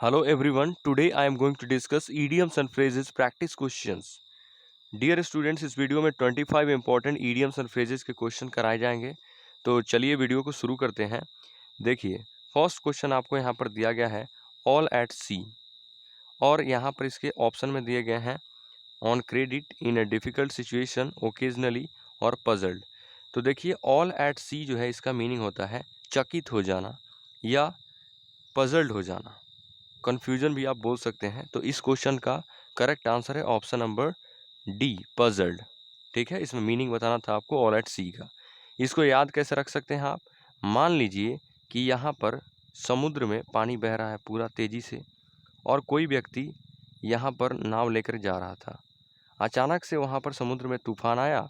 Hello everyone, today I am going to discuss idioms and phrases practice questions. Dear students, इस video में 25 important idioms and phrases के question कराए जाएंगे। तो चलिए वीडियो को शुरू करते हैं। देखिए, फर्स्ट क्वेश्चन आपको यहाँ पर दिया गया है ऑल एट सी, और यहाँ पर इसके ऑप्शन में दिए गए हैं on credit, in a difficult situation, occasionally और पजल्ड। तो देखिए, ऑल एट सी जो है इसका मीनिंग होता है चकित हो जाना या पजल्ड हो जाना, कन्फ्यूजन भी आप बोल सकते हैं। तो इस क्वेश्चन का करेक्ट आंसर है ऑप्शन नंबर डी, पजल्ड। ठीक है, इसमें मीनिंग बताना था आपको ऑल एट सी का। इसको याद कैसे रख सकते हैं आप? मान लीजिए कि यहाँ पर समुद्र में पानी बह रहा है पूरा तेजी से, और कोई व्यक्ति यहाँ पर नाव लेकर जा रहा था। अचानक से वहाँ पर समुद्र में तूफान आया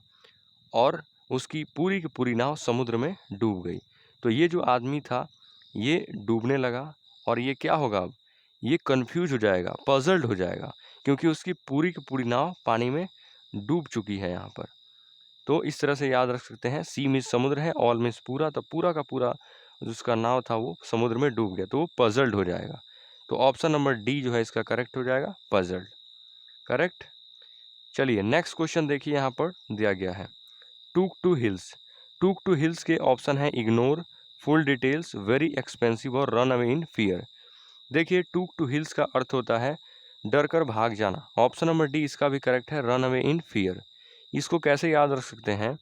और उसकी पूरी की पूरी नाव समुद्र में डूब गई। तो ये जो आदमी था ये डूबने लगा, और ये क्या होगा अब? ये कंफ्यूज हो जाएगा, पजल्ड हो जाएगा, क्योंकि उसकी पूरी की पूरी नाव पानी में डूब चुकी है यहाँ पर। तो इस तरह से याद रख सकते हैं, सी मीन्स समुद्र है, ऑल मीन्स पूरा, तो पूरा का पूरा जिसका नाव था वो समुद्र में डूब गया, तो वो पजल्ड हो जाएगा। तो ऑप्शन नंबर डी जो है इसका करेक्ट हो जाएगा, पजल्ड। करेक्ट। चलिए नेक्स्ट क्वेश्चन देखिए, यहाँ पर दिया गया है टूक टू हिल्स। टूक टू हिल्स के ऑप्शन है ignore, full details, very expensive और रन अवे इन फियर। देखिए, टूक टू हिल्स का अर्थ होता है डर कर भाग जाना। ऑप्शन नंबर डी इसका भी करेक्ट है, रन अवे इन फियर। इसको कैसे याद रख सकते हैं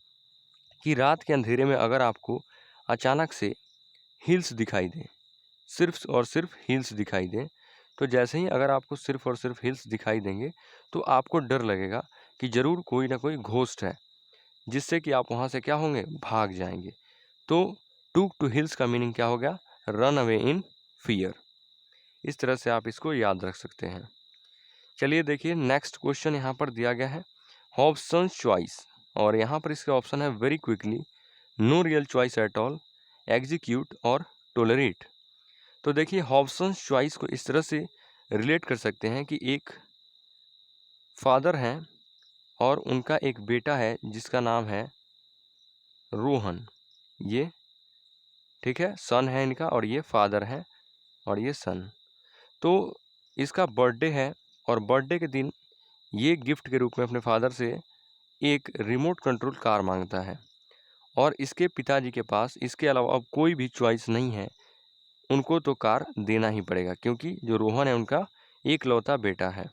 कि रात के अंधेरे में अगर आपको अचानक से हिल्स दिखाई दें, सिर्फ और सिर्फ हिल्स दिखाई दें, तो जैसे ही अगर आपको सिर्फ और सिर्फ हिल्स दिखाई देंगे तो आपको डर लगेगा कि ज़रूर कोई ना कोई घोस्ट है, जिससे कि आप वहाँ से क्या होंगे, भाग जाएंगे। तो टूक टू हिल्स का मीनिंग क्या हो गया? Run away in fear. इस तरह से आप इसको याद रख सकते हैं। चलिए देखिए, नेक्स्ट क्वेश्चन यहाँ पर दिया गया है हॉब्सन्स चॉइस, और यहाँ पर इसके ऑप्शन है very quickly, no real choice at all, execute और टोलरेट। तो देखिए, हॉब्सन्स चॉइस को इस तरह से रिलेट कर सकते हैं कि एक फादर हैं और उनका एक बेटा है जिसका नाम है रोहन। ये ठीक है, सन है इनका, और ये फादर है और ये सन। तो इसका बर्थडे है, और बर्थडे के दिन ये गिफ्ट के रूप में अपने फादर से एक रिमोट कंट्रोल कार मांगता है, और इसके पिताजी के पास इसके अलावा अब कोई भी चॉइस नहीं है, उनको तो कार देना ही पड़ेगा, क्योंकि जो रोहन है उनका एकलौता बेटा है।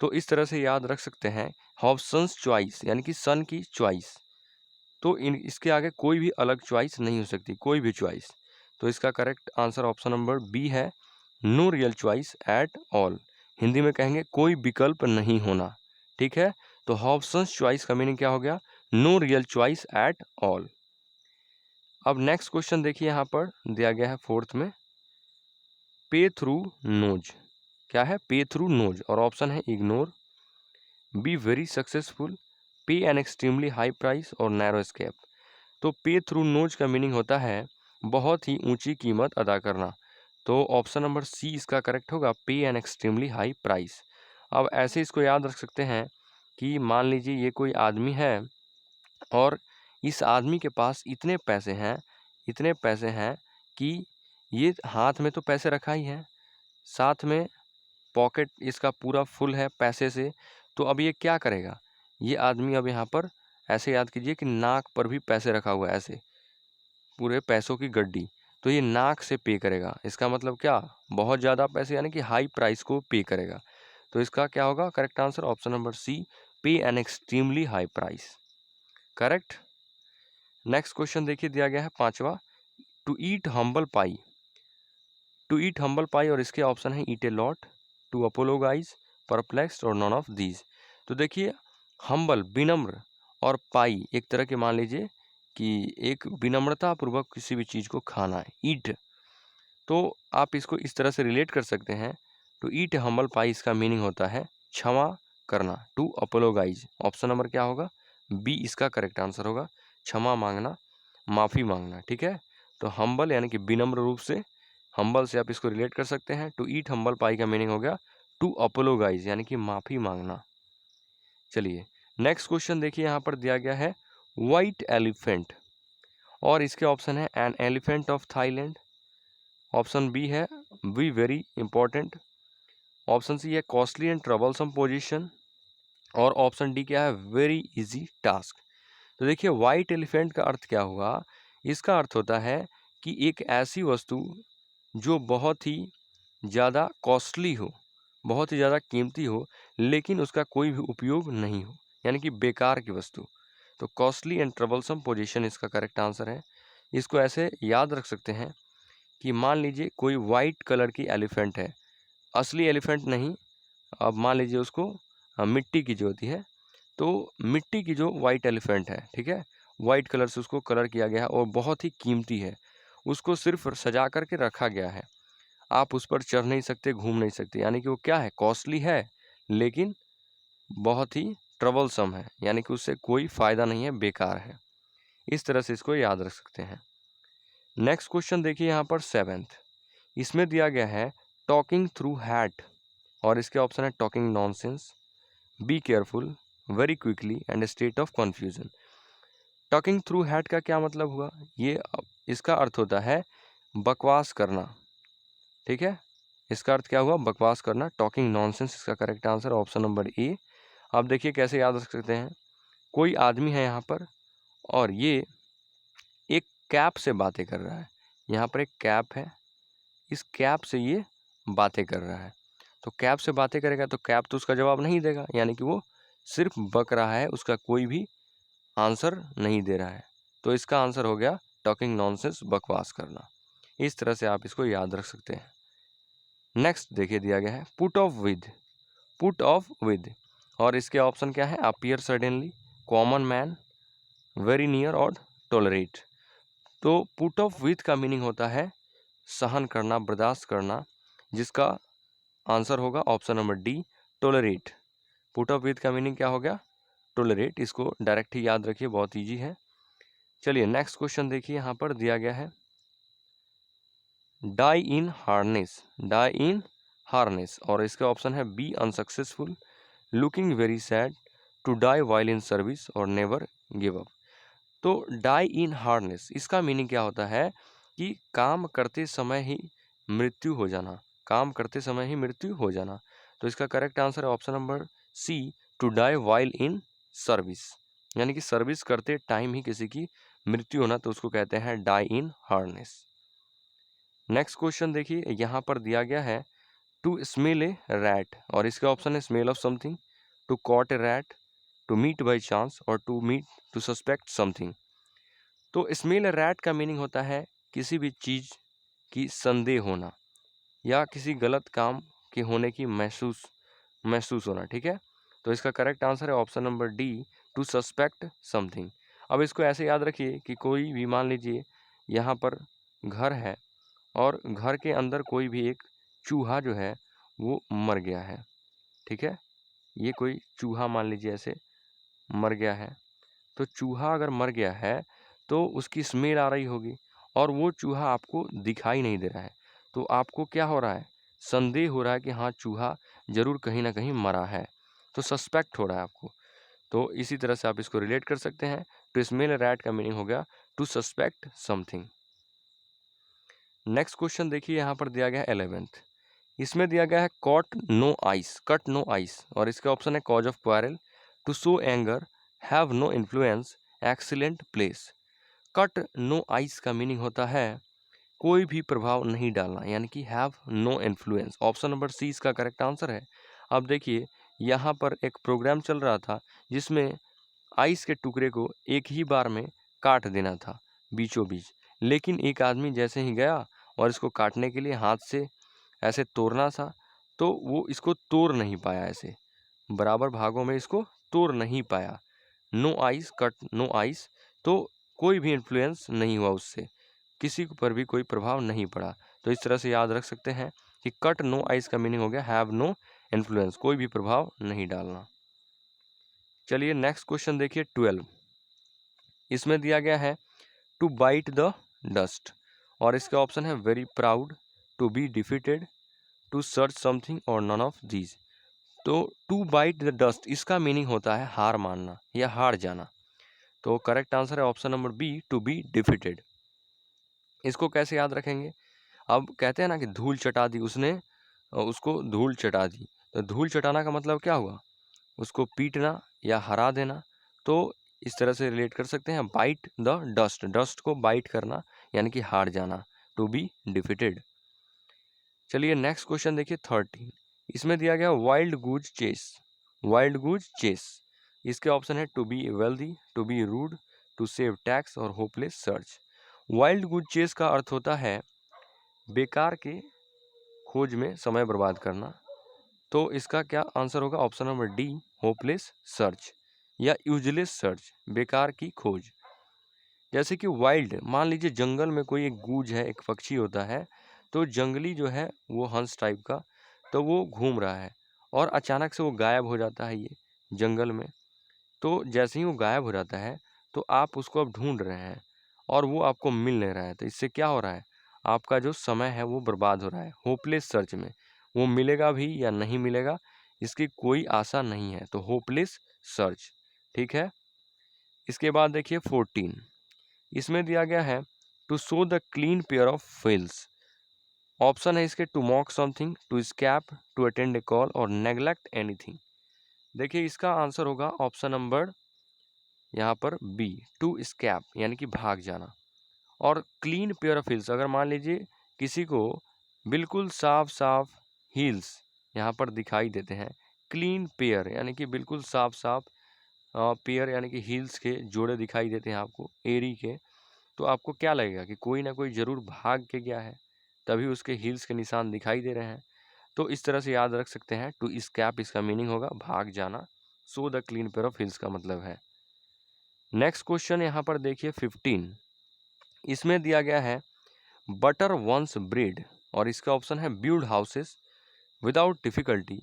तो इस तरह से याद रख सकते हैं हॉब्सन्स चॉइस यानी कि सन की चॉइस। तो इसके आगे कोई भी अलग चॉइस नहीं हो सकती, कोई भी चॉइस। तो इसका correct answer option number B है, no real choice at all. Hindi में कहेंगे कोई विकल्प नहीं होना। ठीक है, तो हॉब्सन्स चॉइस का मीनिंग क्या हो गया? No real choice at all. अब नेक्स्ट क्वेश्चन देखिए, यहाँ पर दिया गया है फोर्थ में पे थ्रू नोज। क्या है? पे थ्रू नोज, और ऑप्शन है इग्नोर, बी वेरी सक्सेसफुल, पे एन एक्सट्रीमली हाई प्राइस और नैरो एस्केप। तो पे थ्रू नोज का मीनिंग होता है बहुत ही ऊंची कीमत अदा करना। तो ऑप्शन नंबर सी इसका करेक्ट होगा, पे एन एक्सट्रीमली हाई प्राइस। अब ऐसे इसको याद रख सकते हैं कि मान लीजिए ये कोई आदमी है, और इस आदमी के पास इतने पैसे हैं, इतने पैसे हैं कि ये हाथ में तो पैसे रखा ही है, साथ में पॉकेट इसका पूरा फुल है पैसे से। तो अब ये क्या करेगा? ये आदमी अब यहाँ पर ऐसे याद कीजिए कि नाक पर भी पैसे रखा हुआ है, ऐसे पूरे पैसों की गड्डी। तो ये नाक से पे करेगा, इसका मतलब क्या? बहुत ज़्यादा पैसे, यानी कि हाई प्राइस को पे करेगा। तो इसका क्या होगा correct answer? Option number C, pay an extremely high price. Correct. Next question देखिए, दिया गया है पांचवा, to eat humble pie. To eat humble pie, और इसके ऑप्शन है eat a lot, to apologise, perplexed और नॉन ऑफ दीज। तो देखिए, हम्बल विनम्र, और पाई एक तरह के मान लीजिए कि एक विनम्रता पूर्वक किसी भी चीज़ को खाना है, ईट। तो आप इसको इस तरह से रिलेट कर सकते हैं, टू ईट हम्बल पाई इसका मीनिंग होता है क्षमा करना, टू अपोलोगाइज। ऑप्शन नंबर क्या होगा? बी इसका करेक्ट आंसर होगा, क्षमा मांगना, माफ़ी मांगना। ठीक है, तो हम्बल यानी कि विनम्र रूप से, हम्बल से आप इसको रिलेट कर सकते हैं। टू ईट हम्बल पाई का मीनिंग हो गया टू अपोलोगाइज यानी कि माफ़ी मांगना। चलिए नेक्स्ट क्वेश्चन देखिए, यहाँ पर दिया गया है वाइट एलिफेंट, और इसके ऑप्शन है an elephant of Thailand, option B है be very important. Option C है कॉस्टली एंड ट्रबलसम पोजीशन, और ऑप्शन डी क्या है, वेरी इजी टास्क। तो देखिए वाइट एलिफेंट का अर्थ क्या हुआ, इसका अर्थ होता है कि एक ऐसी वस्तु जो बहुत ही ज़्यादा कॉस्टली हो, बहुत ही ज़्यादा कीमती हो, लेकिन उसका कोई भी उपयोग नहीं हो, यानी कि बेकार की वस्तु। तो कॉस्टली एंड ट्रबलसम पोजीशन इसका करेक्ट आंसर है। इसको ऐसे याद रख सकते हैं कि मान लीजिए कोई वाइट कलर की एलिफेंट है, असली एलिफेंट नहीं, अब मान लीजिए उसको मिट्टी की जो होती है, तो मिट्टी की जो वाइट एलिफेंट है, ठीक है, वाइट कलर से उसको कलर किया गया है और बहुत ही कीमती है, उसको सिर्फ सजा करके रखा गया है। आप उस पर चढ़ नहीं सकते, घूम नहीं सकते, यानी कि वो क्या है, कॉस्टली है लेकिन बहुत ही ट्रबलसम है, यानी कि उससे कोई फ़ायदा नहीं है, बेकार है। इस तरह से इसको याद रख सकते हैं। नेक्स्ट क्वेश्चन देखिए यहाँ पर 7th, इसमें दिया गया है टॉकिंग थ्रू हैट, और इसके ऑप्शन है talking nonsense, be careful, very quickly and state of confusion. Talking through hat का क्या मतलब हुआ, ये इसका अर्थ होता है बकवास करना, ठीक है, इसका अर्थ क्या हुआ, बकवास करना। टॉकिंग नॉनसेंस इसका correct answer option number A. आप देखिए कैसे याद रख सकते हैं, कोई आदमी है यहाँ पर और ये एक कैप से बातें कर रहा है, यहाँ पर एक कैप है, इस कैप से ये बातें कर रहा है। तो कैप से बातें करेगा तो कैप तो उसका जवाब नहीं देगा, यानी कि वो सिर्फ बक रहा है, उसका कोई भी आंसर नहीं दे रहा है। तो इसका आंसर हो गया टॉकिंग नॉनसेंस, बकवास करना। इस तरह से आप इसको याद रख सकते हैं। नेक्स्ट देखिए दिया गया है put off with, put off with, और इसके ऑप्शन क्या है, appear suddenly, common man, very near और टॉलरेट। तो पुट ऑफ विद का मीनिंग होता है सहन करना, बर्दाश्त करना, जिसका आंसर होगा option number D, tolerate. Put off with का मीनिंग क्या हो गया, टॉलरेट। इसको डायरेक्ट ही याद रखिए, बहुत ईजी है। चलिए नेक्स्ट क्वेश्चन देखिए, यहाँ पर दिया गया है die in harness, die in harness, और इसके ऑप्शन है be unsuccessful, looking very sad, to die while in service और नेवर गिव अप। तो डाई इन हार्नेस इसका मीनिंग क्या होता है कि काम करते समय ही मृत्यु हो जाना, काम करते समय ही मृत्यु हो जाना। तो इसका करेक्ट आंसर है option number C, to die while in service, यानी कि सर्विस करते टाइम ही किसी की मृत्यु होना, तो उसको कहते हैं die in harness. Next question देखिए, यहाँ पर दिया गया है टू स्मेल ए रैट, और इसके ऑप्शन है smell of something, to caught a rat, to meet by chance और टू सस्पेक्ट समथिंग। तो स्मेल ए रैट का मीनिंग होता है किसी भी चीज़ की संदेह होना या किसी गलत काम के होने की महसूस होना, ठीक है। तो इसका करेक्ट आंसर है option number D, to suspect something. अब इसको ऐसे याद रखिए कि कोई भी मान लीजिए यहाँ पर घर है और घर के अंदर कोई भी एक चूहा जो है वो मर गया है, ठीक है, ये कोई चूहा मान लीजिए ऐसे मर गया है। तो चूहा अगर मर गया है तो उसकी स्मेल आ रही होगी और वो चूहा आपको दिखाई नहीं दे रहा है, तो आपको क्या हो रहा है, संदेह हो रहा है कि हाँ चूहा जरूर कहीं ना कहीं मरा है, तो सस्पेक्ट हो रहा है आपको। तो इसी तरह से आप इसको रिलेट कर सकते हैं। टू स्मेल अ रैट का मीनिंग हो गया to suspect something. Next question देखिए, यहाँ पर दिया गया है 11th, इसमें दिया गया है caught no ice, cut no ice, और इसके ऑप्शन है cause of quarrel, to show anger, have no influence, excellent place. Cut no ice का मीनिंग होता है कोई भी प्रभाव नहीं डालना, यानी कि have no influence. Option number C इसका करेक्ट आंसर है। अब देखिए यहाँ पर एक प्रोग्राम चल रहा था जिसमें आइस के टुकड़े को एक ही बार में काट देना था बीचों बीच, लेकिन एक आदमी जैसे ही गया और इसको काटने के लिए हाथ से ऐसे तोड़ना था, तो वो इसको तोड़ नहीं पाया, ऐसे बराबर भागों में इसको तोड़ नहीं पाया। No ice, cut no ice, तो कोई भी इन्फ्लुएंस नहीं हुआ उससे, किसी पर भी कोई प्रभाव नहीं पड़ा। तो इस तरह से याद रख सकते हैं कि कट नो आइस का मीनिंग हो गया हैव नो इन्फ्लुएंस, कोई भी प्रभाव नहीं डालना। चलिए नेक्स्ट क्वेश्चन देखिए 12, इसमें दिया गया है टू बाइट द डस्ट, और इसके ऑप्शन है very proud, to be defeated, to search something और नन ऑफ दीज। तो टू बाइट द डस्ट इसका मीनिंग होता है हार मानना या हार जाना। तो करेक्ट आंसर है option number B, to be defeated. इसको कैसे याद रखेंगे, अब कहते हैं ना कि धूल चटा दी उसने, उसको धूल चटा दी। तो धूल चटाना का मतलब क्या हुआ? उसको पीटना या हरा देना। तो इस तरह से रिलेट कर सकते हैं, बाइट द डस्ट, डस्ट को बाइट करना यानी कि हार जाना, टू बी डिफीटेड। चलिए नेक्स्ट क्वेश्चन देखिए 13। इसमें दिया गया wild goose chase. Wild goose chase, इसके ऑप्शन है to be wealthy, to be rude, to save tax और hopeless search. Wild goose chase का अर्थ होता है बेकार के खोज में समय बर्बाद करना। तो इसका क्या आंसर होगा? Option number D, hopeless search या यूजलेस सर्च, बेकार की खोज। जैसे कि वाइल्ड, मान लीजिए जंगल में कोई एक गूज है, एक पक्षी होता है, तो जंगली जो है वो हंस टाइप का, तो वो घूम रहा है और अचानक से वो गायब हो जाता है ये जंगल में। तो जैसे ही वो गायब हो जाता है तो आप उसको अब ढूंढ रहे हैं और वो आपको मिल नहीं रहा है। तो इससे क्या हो रहा है? आपका जो समय है वो बर्बाद हो रहा है होपलेस सर्च में। वो मिलेगा भी या नहीं मिलेगा, इसकी कोई आशा नहीं है। तो होपलेस सर्च, ठीक है। इसके बाद देखिए 14। इसमें दिया गया है to show the clean pair of wheels. Option है इसके to mock something, to scape, to attend a call और नेग्लेक्ट एनीथिंग। देखिए इसका आंसर होगा ऑप्शन नंबर यहाँ पर बी, टू स्कैप यानी कि भाग जाना। और क्लीन पेयर ऑफ हील्स, अगर मान लीजिए किसी को बिल्कुल साफ साफ हील्स यहाँ पर दिखाई देते हैं, क्लीन पेयर यानी कि बिल्कुल साफ साफ पेयर यानी कि हील्स के जोड़े दिखाई देते हैं आपको, एरी के, तो आपको क्या लगेगा कि कोई ना कोई ज़रूर भाग के गया है, तभी उसके हील्स के निशान दिखाई दे रहे हैं। तो इस तरह से याद रख सकते हैं, टू स्कैप इसका मीनिंग होगा भाग जाना, so the clean pair of heels का मतलब है। नेक्स्ट क्वेश्चन यहाँ पर देखिए 15। इसमें दिया गया है बटर वंस ब्रीड, और इसका ऑप्शन है build houses without difficulty,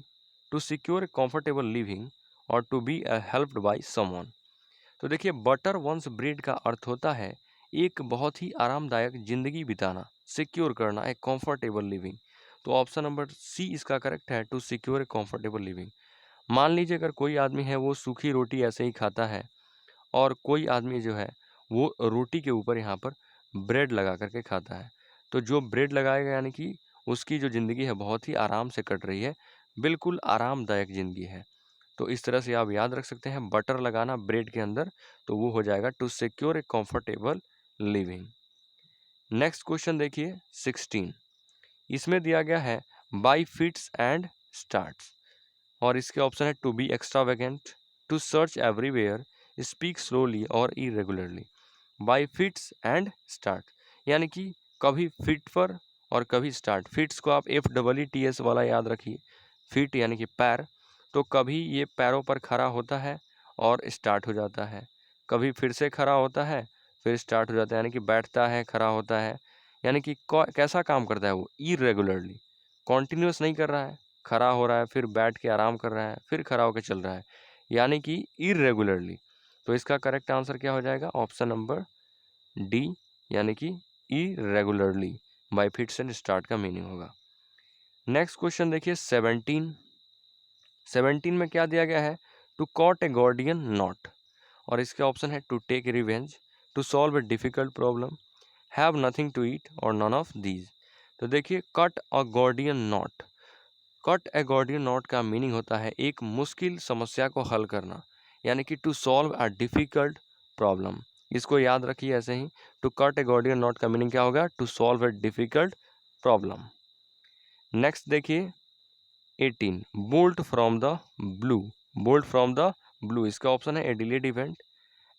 to secure comfortable living और to be helped by someone. तो देखिए बटर वंस ब्रीड का अर्थ होता है एक बहुत ही आरामदायक जिंदगी बिताना, सिक्योर करना, एक कंफर्टेबल लिविंग। तो ऑप्शन नंबर सी इसका करेक्ट है, to secure a comfortable living. मान लीजिए अगर कोई आदमी है वो सूखी रोटी ऐसे ही खाता है और कोई आदमी जो है वो रोटी के ऊपर यहाँ पर ब्रेड लगा करके खाता है, तो जो ब्रेड लगाएगा यानी कि उसकी जो ज़िंदगी है बहुत ही आराम से कट रही है, बिल्कुल आरामदायक ज़िंदगी है। तो इस तरह से आप याद रख सकते हैं बटर लगाना ब्रेड के अंदर, तो वो हो जाएगा to secure a comfortable living. Next question देखिए 16। इसमें दिया गया है बाई फिट्स एंड स्टार्ट्स, और इसके ऑप्शन है to be extravagant, to search everywhere, speak slowly और irregularly. By fits and start यानी कि कभी फिट पर और कभी स्टार्ट। फिट्स को आप FEETS वाला याद रखिए, फिट यानी कि पैर, तो कभी ये पैरों पर खड़ा होता है और स्टार्ट हो जाता है, कभी फिर से खड़ा होता है फिर स्टार्ट हो जाता है, यानी कि बैठता है खड़ा होता है, यानी कि कैसा काम करता है वो? इरेगुलरली, कॉन्टिन्यूस नहीं कर रहा है, खड़ा हो रहा है फिर बैठ के आराम कर रहा है फिर खड़ा होकर चल रहा है, यानी कि इरेगुलरली। तो इसका करेक्ट आंसर क्या हो जाएगा? ऑप्शन नंबर डी, यानी कि irregularly. By fits and start का मीनिंग होगा। नेक्स्ट क्वेश्चन देखिए 17। 17 में क्या दिया गया है? To caught a Gordian knot, और इसके ऑप्शन है to take revenge, to solve a difficult problem, have nothing to eat और नन ऑफ दीज। तो देखिए cut a Gordian knot, cut a Gordian knot का मीनिंग होता है एक मुश्किल समस्या को हल करना, यानी कि to solve a difficult problem. इसको याद रखिए ऐसे ही, to cut a Gordian knot का मीनिंग क्या होगा? To solve a difficult problem. Next देखिए 18, bolt from the blue. Bolt from the blue, इसका ऑप्शन है a delayed event,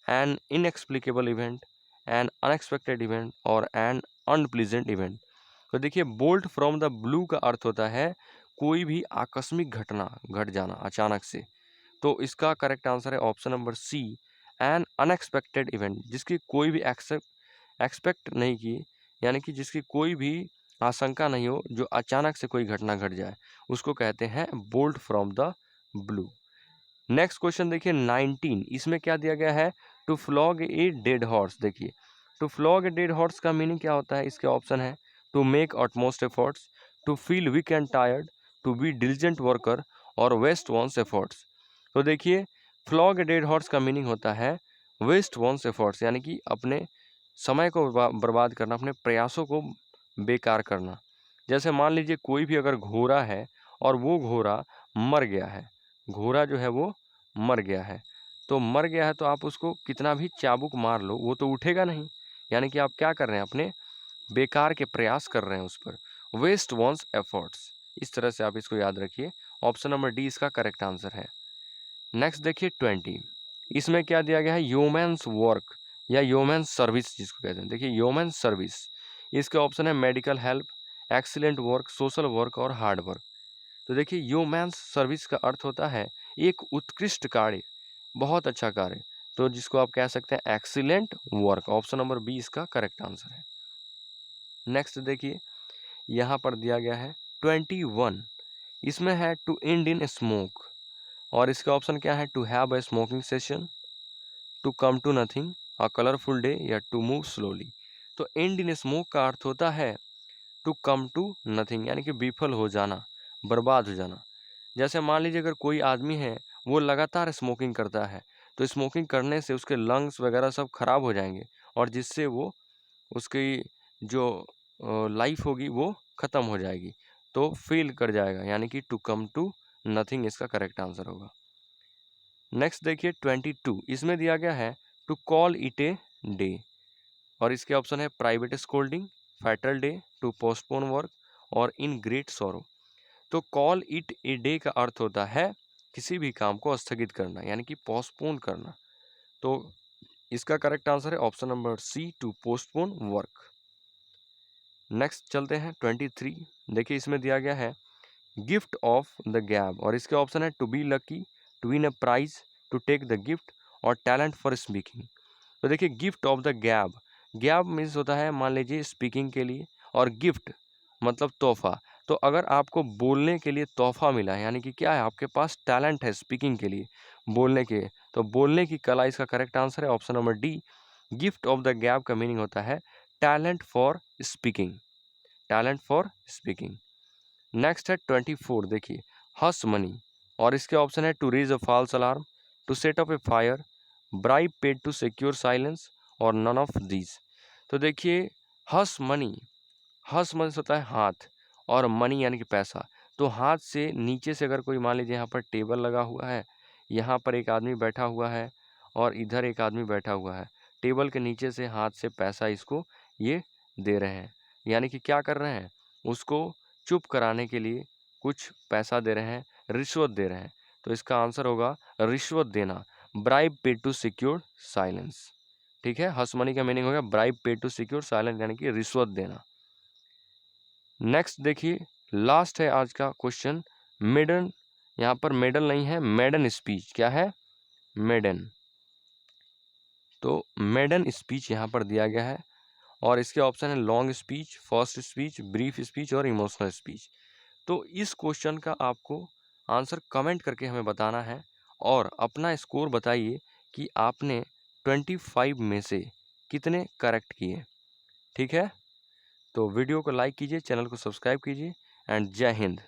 an inexplicable event, an unexpected event और एन अनप्लीजेंट इवेंट। तो देखिए bolt from the blue का अर्थ होता है कोई भी आकस्मिक घटना घट जाना अचानक से। तो इसका करेक्ट आंसर है option number C, an unexpected event, जिसकी कोई भी एक्सपेक्ट नहीं की, यानी कि जिसकी कोई भी आशंका नहीं हो, जो अचानक से कोई घटना घट जाए, उसको कहते हैं bolt from the blue. Next question देखिए 19। इसमें क्या दिया गया है? To flog a dead horse. देखिए to flog a dead horse का मीनिंग क्या होता है? इसके ऑप्शन है to make utmost efforts, to feel weak and tired, to be diligent worker और वेस्ट वंस एफर्ट्स। तो देखिए फ्लॉग ए डेड हॉर्स का मीनिंग होता है वेस्ट वंस एफर्ट्स, यानी कि अपने समय को बर्बाद करना, अपने प्रयासों को बेकार करना। जैसे मान लीजिए कोई भी अगर घोड़ा है और वो घोड़ा मर गया है, घोड़ा जो है वो मर गया है, तो मर गया है तो आप उसको कितना भी चाबुक मार लो वो तो उठेगा नहीं, यानी कि आप क्या कर रहे हैं, अपने बेकार के प्रयास कर रहे हैं उस पर, वेस्ट वॉन्स एफर्ट्स। इस तरह से आप इसको याद रखिए। ऑप्शन नंबर डी इसका करेक्ट आंसर है। नेक्स्ट देखिए 20, इसमें क्या दिया गया है, ह्यूमन्स वर्क या ह्यूमन सर्विस जिसको कहते हैं। देखिए ह्यूमन सर्विस, इसके ऑप्शन है medical help, excellent work, social work और हार्ड वर्क। तो देखिए ह्यूमन सर्विस का अर्थ होता है एक उत्कृष्ट कार्य, बहुत अच्छा कार्य, तो जिसको आप कह सकते हैं excellent work. Option number B इसका करेक्ट आंसर है। नेक्स्ट देखिए यहाँ पर दिया गया है 21, इसमें है टू एंड इन स्मोक, और इसका ऑप्शन क्या है, to have a smoking session, to come to nothing, a colourful day या टू मूव स्लोली। तो एंड इन स्मोक का अर्थ होता है टू कम टू नथिंग, यानी कि विफल हो जाना, बर्बाद हो जाना। जैसे मान लीजिए अगर कोई आदमी है वो लगातार स्मोकिंग करता है, तो स्मोकिंग करने से उसके लंग्स वगैरह सब खराब हो जाएंगे, और जिससे वो उसकी जो लाइफ होगी वो ख़त्म हो जाएगी, तो फेल कर जाएगा, यानी कि टू कम टू नथिंग इसका करेक्ट आंसर होगा। नेक्स्ट देखिए 22, इसमें दिया गया है to call it a day, और इसके ऑप्शन है private scolding, fatal day, to postpone work और इन ग्रेट सॉरो। तो कॉल इट ए डे का अर्थ होता है किसी भी काम को स्थगित करना, यानी कि पोस्टपोन करना। तो इसका करेक्ट आंसर है option number C, to postpone work. Next चलते हैं 23, देखिए इसमें दिया गया है गिफ्ट ऑफ द गैब, और इसके ऑप्शन है to be lucky, to win a prize, to take the gift और टैलेंट फॉर स्पीकिंग। तो देखिए गिफ्ट ऑफ द गैब, गैब मीन्स होता है मान लीजिए स्पीकिंग के लिए, और गिफ्ट मतलब तोहफा। तो अगर आपको बोलने के लिए तोहफा मिला है, यानी कि क्या है, आपके पास टैलेंट है स्पीकिंग के लिए, बोलने के, तो बोलने की कला इसका करेक्ट आंसर है option number D. Gift of the gab का मीनिंग होता है talent for speaking, talent for speaking. Next है 24, देखिए हस मनी, और इसके ऑप्शन है to raise a false alarm, to set up a fire, bribe paid to secure silence और none of these. तो देखिए हस मनी, हस मन से होता है हाथ, और मनी यानी कि पैसा। तो हाथ से नीचे से अगर कोई मान लीजिए यहाँ पर टेबल लगा हुआ है, यहाँ पर एक आदमी बैठा हुआ है और इधर एक आदमी बैठा हुआ है, टेबल के नीचे से हाथ से पैसा इसको ये दे रहे हैं, यानी कि क्या कर रहे हैं, उसको चुप कराने के लिए कुछ पैसा दे रहे हैं, रिश्वत दे रहे हैं। तो इसका आंसर होगा रिश्वत देना, bribe paid to secure silence. ठीक है, हस मनी का मीनिंग हो गया bribe paid to secure silence, यानी कि रिश्वत देना। नेक्स्ट देखिए लास्ट है आज का क्वेश्चन, मेडन, यहाँ पर मेडल नहीं है, मेडन स्पीच। क्या है, मेडन। तो मेडन स्पीच यहाँ पर दिया गया है, और इसके ऑप्शन है long speech, first speech, brief speech और इमोशनल स्पीच। तो इस क्वेश्चन का आपको आंसर कमेंट करके हमें बताना है, और अपना स्कोर बताइए कि आपने 25 में से कितने करेक्ट किए। ठीक है, तो वीडियो को लाइक कीजिए, चैनल को सब्सक्राइब कीजिए, एंड जय हिंद।